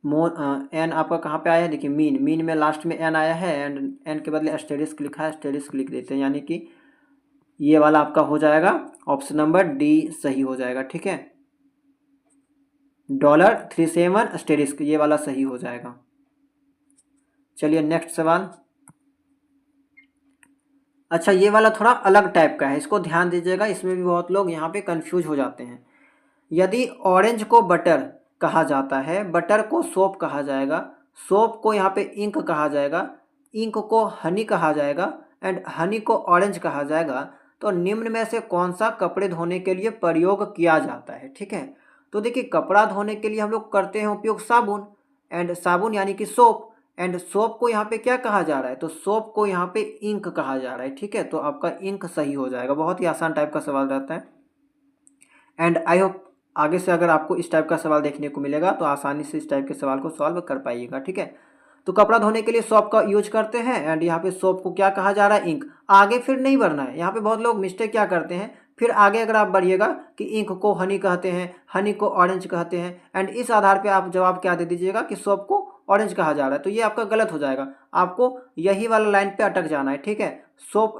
एन आपका कहाँ पे आया है? देखिए मीन, मीन में लास्ट में एन आया है एंड एन के बदले एस्टेरिस्क लिखा है, एस्टेरिस्क लिख देते हैं, यानी कि ये वाला आपका हो जाएगा ऑप्शन नंबर डी सही हो जाएगा। ठीक है, $37 एस्टेरिस्क ये वाला सही हो जाएगा। चलिए नेक्स्ट सवाल। अच्छा ये वाला थोड़ा अलग टाइप का है, इसको ध्यान दीजिएगा, इसमें भी बहुत लोग यहाँ पे कंफ्यूज हो जाते हैं। यदि ऑरेंज को बटर कहा जाता है, बटर को सोप कहा जाएगा, सोप को यहाँ पे इंक कहा जाएगा, इंक को हनी कहा जाएगा एंड हनी को ऑरेंज कहा जाएगा, तो निम्न में से कौन सा कपड़े धोने के लिए प्रयोग किया जाता है? ठीक है, तो देखिए कपड़ा धोने के लिए हम लोग करते हैं उपयोग साबुन, एंड साबुन यानी कि सोप, एंड सोप को यहाँ पे क्या कहा जा रहा है? तो सोप को यहाँ पे इंक कहा जा रहा है। ठीक है, तो आपका इंक सही हो जाएगा। बहुत ही आसान टाइप का सवाल रहता है एंड आई होप आगे से अगर आपको इस टाइप का सवाल देखने को मिलेगा तो आसानी से इस टाइप के सवाल को सॉल्व कर पाइएगा। ठीक है, तो कपड़ा धोने के लिए सोप का यूज करते हैं एंड यहाँ पे सोप को क्या कहा जा रहा है? इंक। आगे फिर नहीं बढ़ना है, यहाँ पे बहुत लोग मिस्टेक क्या करते हैं, फिर आगे अगर आप बढ़िएगा कि इंक को हनी कहते हैं, हनी को ऑरेंज कहते हैं एंड इस आधार पे आप जवाब क्या दे दीजिएगा कि सोप को ऑरेंज कहा जा रहा है, तो ये आपका गलत हो जाएगा। आपको यही वाला लाइन पे अटक जाना है। ठीक है, सोप,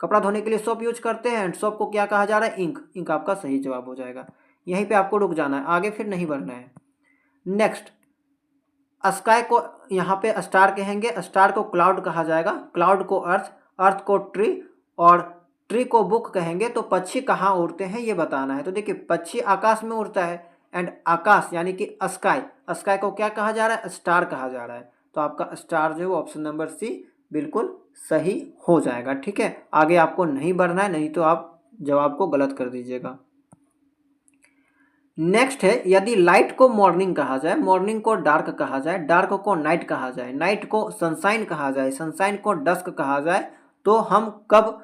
कपड़ा धोने के लिए सोप यूज करते हैं एंड सोप को क्या कहा जा रहा है? इंक। इंक आपका सही जवाब हो जाएगा। यहीं पे आपको रुक जाना है, आगे फिर नहीं बढ़ना है। नेक्स्ट, स्काई को यहाँ पे स्टार कहेंगे, स्टार को क्लाउड कहा जाएगा, क्लाउड को अर्थ, अर्थ को ट्री और ट्री को बुक कहेंगे। तो पक्षी कहाँ उड़ते हैं ये बताना है। तो देखिए पक्षी आकाश में उड़ता है एंड आकाश यानी कि स्काई, स्काई को क्या कहा जा रहा है? स्टार कहा जा रहा है। तो आपका स्टार जो है वो ऑप्शन नंबर सी बिल्कुल सही हो जाएगा। ठीक है, आगे आपको नहीं बढ़ना है, नहीं तो आप जवाब को गलत कर दीजिएगा। नेक्स्ट है, यदि लाइट को मॉर्निंग कहा जाए, मॉर्निंग को डार्क कहा जाए, डार्क को नाइट कहा जाए, नाइट को सनशाइन कहा जाए, सनशाइन को डस्क कहा जाए, तो हम कब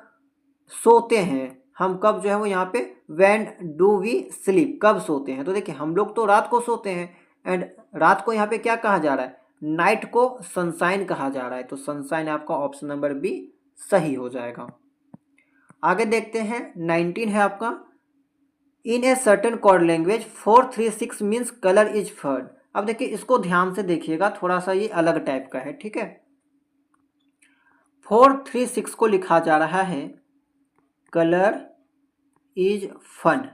सोते हैं? हम कब जो है वो यहाँ पे व्हेन डू वी स्लीप, कब सोते हैं? तो देखिए हम लोग तो रात को सोते हैं एंड रात को यहाँ पे क्या कहा जा रहा है? नाइट को सनशाइन कहा जा रहा है। तो सनशाइन आपका ऑप्शन नंबर बी सही हो जाएगा। आगे देखते हैं, 19 है आपका, in a certain code language 436 means colour is फर्ड। अब देखिए इसको ध्यान से देखिएगा, थोड़ा सा ये अलग टाइप का है। ठीक है, 436 को लिखा जा रहा है कलर इज फन।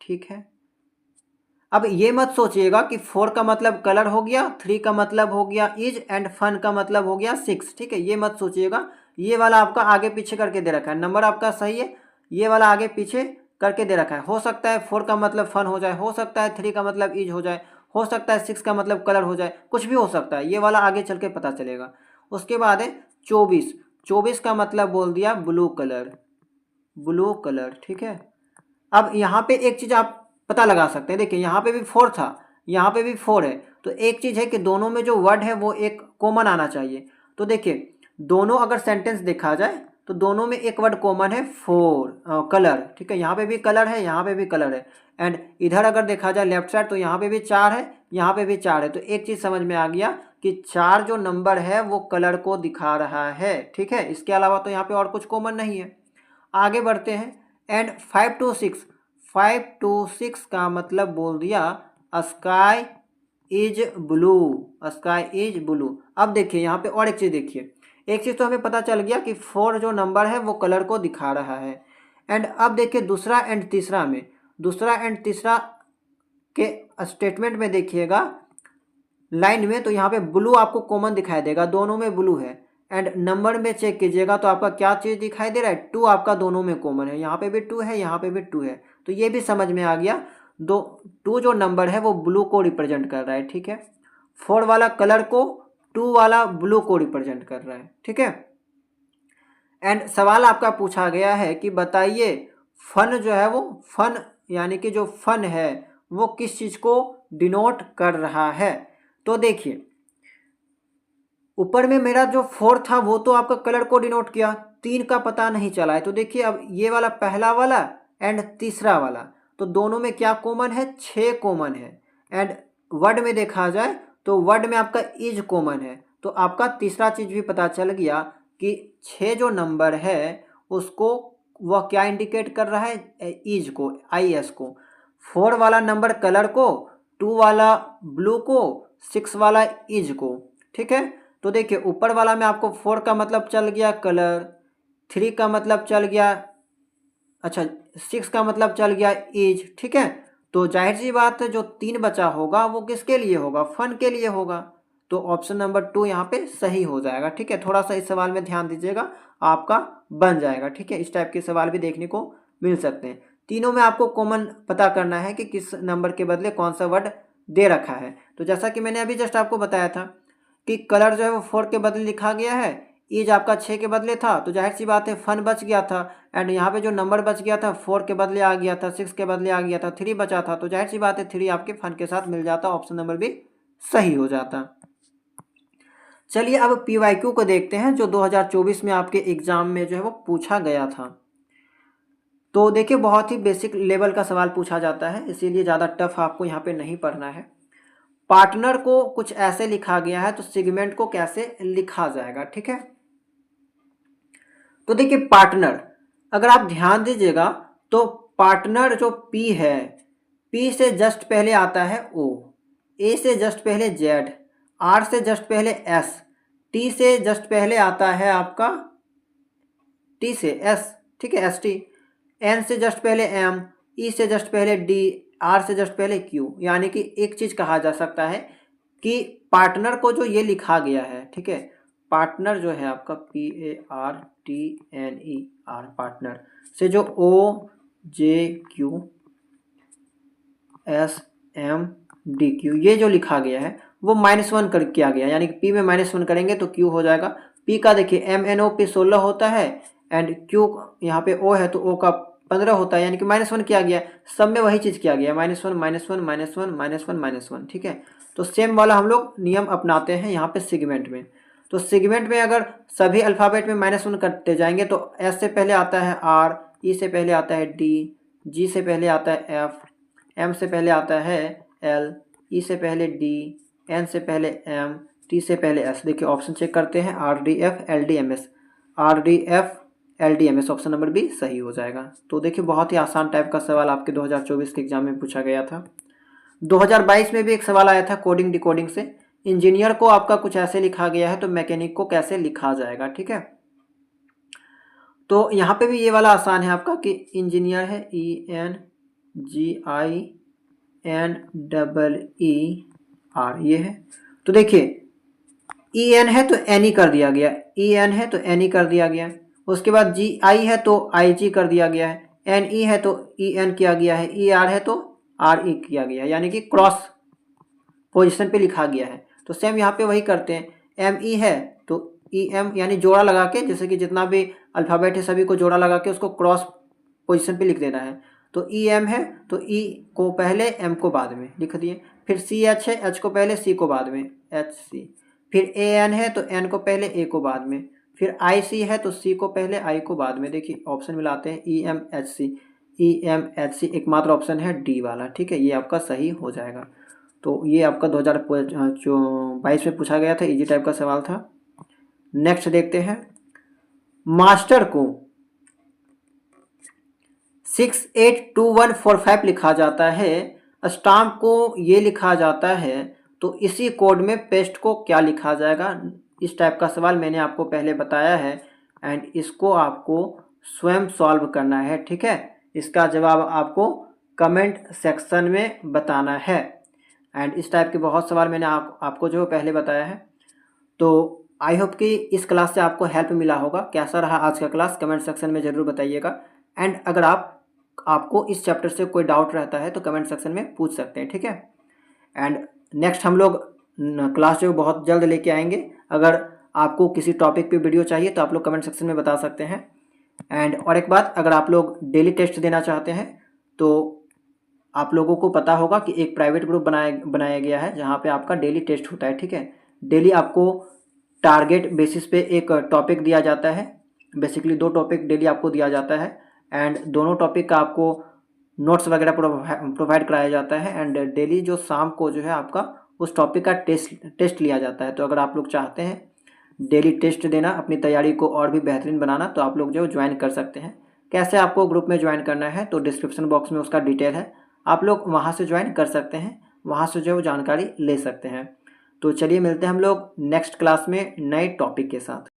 ठीक है, अब ये मत सोचिएगा कि 4 का मतलब कलर हो गया, 3 का मतलब हो गया इज एंड फन का मतलब हो गया 6। ठीक है, ये मत सोचिएगा, ये वाला आपका आगे पीछे करके दे रखा है, नंबर आपका सही है, ये वाला आगे पीछे करके दे रखा है। हो सकता है 4 का मतलब फन हो जाए, हो सकता है 3 का मतलब इज हो जाए, हो सकता है 6 का मतलब कलर हो जाए, कुछ भी हो सकता है, ये वाला आगे चल के पता चलेगा। उसके बाद है 24, 24 का मतलब बोल दिया ब्लू कलर, ब्लू कलर। ठीक है, अब यहाँ पे एक चीज़ आप पता लगा सकते हैं, देखिए यहाँ पे भी 4 था, यहाँ पे भी 4 है, तो एक चीज़ है कि दोनों में जो वर्ड है वो एक कॉमन आना चाहिए। तो देखिए दोनों अगर सेंटेंस देखा जाए तो दोनों में एक वर्ड कॉमन है, 4 कलर। ठीक है, यहाँ पे भी कलर है, यहाँ पे भी कलर है एंड इधर अगर देखा जाए लेफ्ट साइड तो यहाँ पे भी 4 है, यहाँ पे भी 4 है। तो एक चीज़ समझ में आ गया कि 4 जो नंबर है वो कलर को दिखा रहा है। ठीक है, इसके अलावा तो यहाँ पे और कुछ कॉमन नहीं है। आगे बढ़ते हैं एंड 5 to 6, 5 to 6 का मतलब बोल दिया sky is blue, sky is blue. अब देखिए यहाँ पे और एक चीज़ देखिए, एक चीज़ तो हमें पता चल गया कि 4 जो नंबर है वो कलर को दिखा रहा है एंड अब देखिए दूसरा एंड तीसरा में, दूसरा एंड तीसरा के स्टेटमेंट में देखिएगा लाइन में, तो यहाँ पे ब्लू आपको कॉमन दिखाई देगा, दोनों में ब्लू है एंड नंबर में चेक कीजिएगा तो आपका क्या चीज़ दिखाई दे रहा है? 2 आपका दोनों में कॉमन है, यहाँ पे भी 2 है, यहाँ पे भी 2 है। तो ये भी समझ में आ गया, 2 जो नंबर है वो ब्लू को रिप्रेजेंट कर रहा है। ठीक है, 4 वाला कलर को, 2 वाला ब्लू को रिप्रेजेंट कर रहा है। ठीक है, एंड सवाल आपका पूछा गया है कि बताइए फन जो है वो, फन यानी कि जो फन है वो किस चीज़ को डिनोट कर रहा है? तो देखिए ऊपर में मेरा जो 4 था वो तो आपका कलर को डिनोट किया, 3 का पता नहीं चला है। तो देखिए अब ये वाला पहला वाला एंड तीसरा वाला, तो दोनों में क्या कॉमन है, 6 कॉमन है। एंड वर्ड में देखा जाए तो वर्ड में आपका इज कॉमन है। तो आपका तीसरा चीज भी पता चल गया कि 6 जो नंबर है उसको वह क्या इंडिकेट कर रहा है, इज को, आई एस को। 4 वाला नंबर कलर को, 2 वाला ब्लू को, 6 वाला इज को। ठीक है, तो देखिए ऊपर वाला में आपको 4 का मतलब चल गया कलर, 3 का मतलब चल गया, अच्छा 6 का मतलब चल गया इज। ठीक है, तो जाहिर सी बात है जो 3 बचा होगा वो किसके लिए होगा, फन के लिए होगा। तो ऑप्शन नंबर 2 यहाँ पे सही हो जाएगा। ठीक है, थोड़ा सा इस सवाल में ध्यान दीजिएगा, आपका बन जाएगा। ठीक है, इस टाइप के सवाल भी देखने को मिल सकते हैं। तीनों में आपको कॉमन पता करना है कि किस नंबर के बदले कौन सा वर्ड दे रखा है। तो जैसा कि मैंने अभी जस्ट आपको बताया था कि कलर जो है वो 4 के बदले लिखा गया है, ईज आपका 6 के बदले था, तो जाहिर सी बात है फन बच गया था। एंड यहाँ पे जो नंबर बच गया था 4 के बदले आ गया था, 6 के बदले आ गया था, 3 बचा था, तो जाहिर सी बात है 3 आपके फन के साथ मिल जाता, ऑप्शन नंबर भी सही हो जाता। चलिए अब पीवाईक्यू को देखते हैं जो 2024 में आपके एग्जाम में जो है वो पूछा गया था। तो देखिए बहुत ही बेसिक लेवल का सवाल पूछा जाता है, इसीलिए ज़्यादा टफ आपको यहाँ पे नहीं पढ़ना है। पार्टनर को कुछ ऐसे लिखा गया है, तो सेगमेंट को कैसे लिखा जाएगा। ठीक है, तो देखिए पार्टनर अगर आप ध्यान दीजिएगा तो पार्टनर जो पी है, पी से जस्ट पहले आता है ओ, ए से जस्ट पहले जेड, आर से जस्ट पहले एस, टी से जस्ट पहले आता है आपका, टी से एस, ठीक है एस टी, एन से जस्ट पहले एम, ई से जस्ट पहले डी, आर से जस्ट पहले क्यू। यानी कि एक चीज कहा जा सकता है कि पार्टनर को जो ये लिखा गया है, ठीक है, पार्टनर जो है आपका P A R T N E R, partner से जो O J Q S M D Q ये जो लिखा गया है वो -1 कर किया गया, यानी कि पी में -1 करेंगे तो क्यू हो जाएगा। पी का देखिए एम एन ओ पे 16 होता है एंड क्यू यहाँ पे ओ है तो ओ का 15 होता है, यानी कि -1 किया गया। सब में वही चीज़ किया गया, -1 -1 -1 -1 -1। ठीक है, तो सेम वाला हम लोग नियम अपनाते हैं यहाँ पे सेगमेंट में। तो सेगमेंट में अगर सभी अल्फ़ाबेट में -1 करते जाएंगे तो एस से पहले आता है आर, ई से पहले आता है डी, जी से पहले आता है एफ, एम से पहले आता है एल, ई से पहले डी, एन से पहले एम, टी से पहले एस। देखिए ऑप्शन चेक करते हैं, R D F L D M S, R D F L D M S, option number B सही हो जाएगा। तो देखिए बहुत ही आसान टाइप का सवाल आपके 2024 के एग्जाम में पूछा गया था। 2022 में भी एक सवाल आया था कोडिंग डिकोडिंग से, इंजीनियर को आपका कुछ ऐसे लिखा गया है तो मैकेनिक को कैसे लिखा जाएगा। ठीक है, तो यहाँ पे भी ये वाला आसान है आपका कि इंजीनियर है E N G I N double E R, ये है। तो देखिए ई एन है तो एन ई कर दिया गया, ई एन है तो एन ई कर दिया गया। उसके बाद जी आई है तो आई जी कर दिया गया है, एन ई है तो ई एन किया गया है, ई आर है तो आर ई किया गया है, यानी कि क्रॉस पोजीशन पे लिखा गया है। तो सेम यहाँ पे वही करते हैं, एम ई है तो ई एम, यानी जोड़ा लगा के, जैसे कि जितना भी अल्फ़ाबेट है सभी को जोड़ा लगा के उसको क्रॉस पोजीशन पे लिख देना है। तो ई एम है तो ई को पहले एम को बाद में लिख दिए, फिर सी एच है, एच को पहले सी को बाद में एच सी, फिर ए एन है तो एन को पहले ए को बाद में, फिर आई सी है तो सी को पहले आई को बाद में। देखिए ऑप्शन मिलाते हैं E M H C, E M H C एकमात्र ऑप्शन है डी वाला। ठीक है, ये आपका सही हो जाएगा। तो ये आपका 2022 में पूछा गया था, इजी टाइप का सवाल था। नेक्स्ट देखते हैं, मास्टर को 682145 लिखा जाता है, स्टाम्प को ये लिखा जाता है, तो इसी कोड में पेस्ट को क्या लिखा जाएगा। इस टाइप का सवाल मैंने आपको पहले बताया है एंड इसको आपको स्वयं सॉल्व करना है। ठीक है, इसका जवाब आपको कमेंट सेक्शन में बताना है। एंड इस टाइप के बहुत सवाल मैंने आपको जो पहले बताया है। तो आई होप कि इस क्लास से आपको हेल्प मिला होगा। कैसा रहा आज का क्लास कमेंट सेक्शन में ज़रूर बताइएगा। एंड अगर आपको इस चैप्टर से कोई डाउट रहता है तो कमेंट सेक्शन में पूछ सकते हैं। ठीक है, एंड नेक्स्ट हम लोग क्लास जो बहुत जल्द लेके आएंगे। अगर आपको किसी टॉपिक पे वीडियो चाहिए तो आप लोग कमेंट सेक्शन में बता सकते हैं। एंड और एक बात, अगर आप लोग डेली टेस्ट देना चाहते हैं तो आप लोगों को पता होगा कि एक प्राइवेट ग्रुप बनाया गया है जहाँ पे आपका डेली टेस्ट होता है। ठीक है, डेली आपको टारगेट बेसिस पे एक टॉपिक दिया जाता है। बेसिकली 2 टॉपिक डेली आपको दिया जाता है एंड दोनों टॉपिक का आपको नोट्स वगैरह प्रोवाइड कराया जाता है एंड डेली जो शाम को जो है आपका उस टॉपिक का टेस्ट लिया जाता है। तो अगर आप लोग चाहते हैं डेली टेस्ट देना, अपनी तैयारी को और भी बेहतरीन बनाना, तो आप लोग जो ज्वाइन कर सकते हैं। कैसे आपको ग्रुप में ज्वाइन करना है तो डिस्क्रिप्शन बॉक्स में उसका डिटेल है, आप लोग वहाँ से ज्वाइन कर सकते हैं, वहाँ से जो जानकारी ले सकते हैं। तो चलिए मिलते हैं हम लोग नेक्स्ट क्लास में नए टॉपिक के साथ।